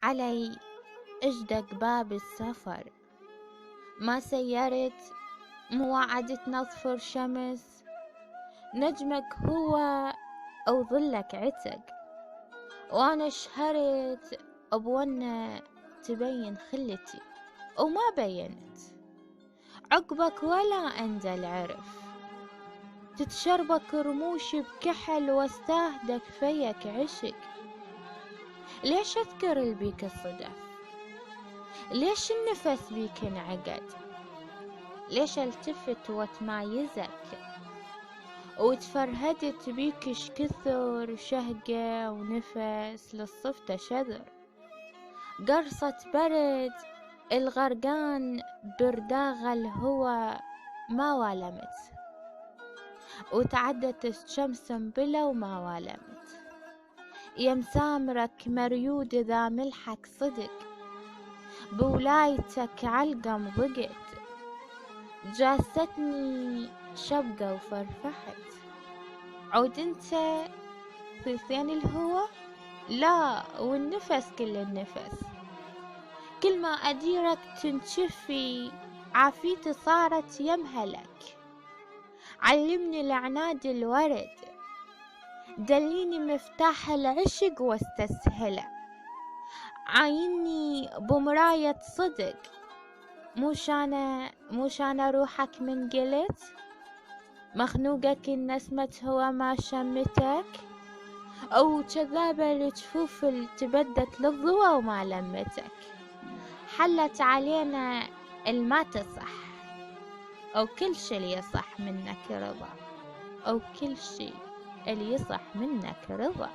علي اجدق باب السفر، ما سيرت مو وعدت نظفر شمس، نجمك هو أو ظلك عتق، وأنا شهرت أبونا تبين خلتي وما بينت، عقبك ولا أندى العرف، تتشربك رموش بكحل واستهدك فيك عشق. ليش أذكر البيك الصدف؟ ليش النفس بيك انعقد؟ ليش التفت واتمايزك وتفرهدت بيكش كثر شهقة ونفس للصفتة شذر، قرصة برد الغرقان برداغ الهوى ما والمت، وتعدت الشمس بلا وما والمت، يا مسامرك مريود ذا ملحك صدق، بولايتك علقم ضقت، جاستني شبقة وفرفحت، عود انت ثلثين الهوى؟ لا والنفس كل النفس، كل ما أديرك تنشفي، عافيتي صارت يمهلك، علمني العناد الورد، دليني مفتاح العشق واستسهله، عايني بمراية صدق، موش أنا روحك من قلت، مخنوقك النسمة هو ما شمتك، أو كذابة الجفوف تبدت للضوى وما لمتك، حلت علينا الما تصح، أو كل شي اللي يصح منك رضا، أو كل شي اللي يصح منك رضا.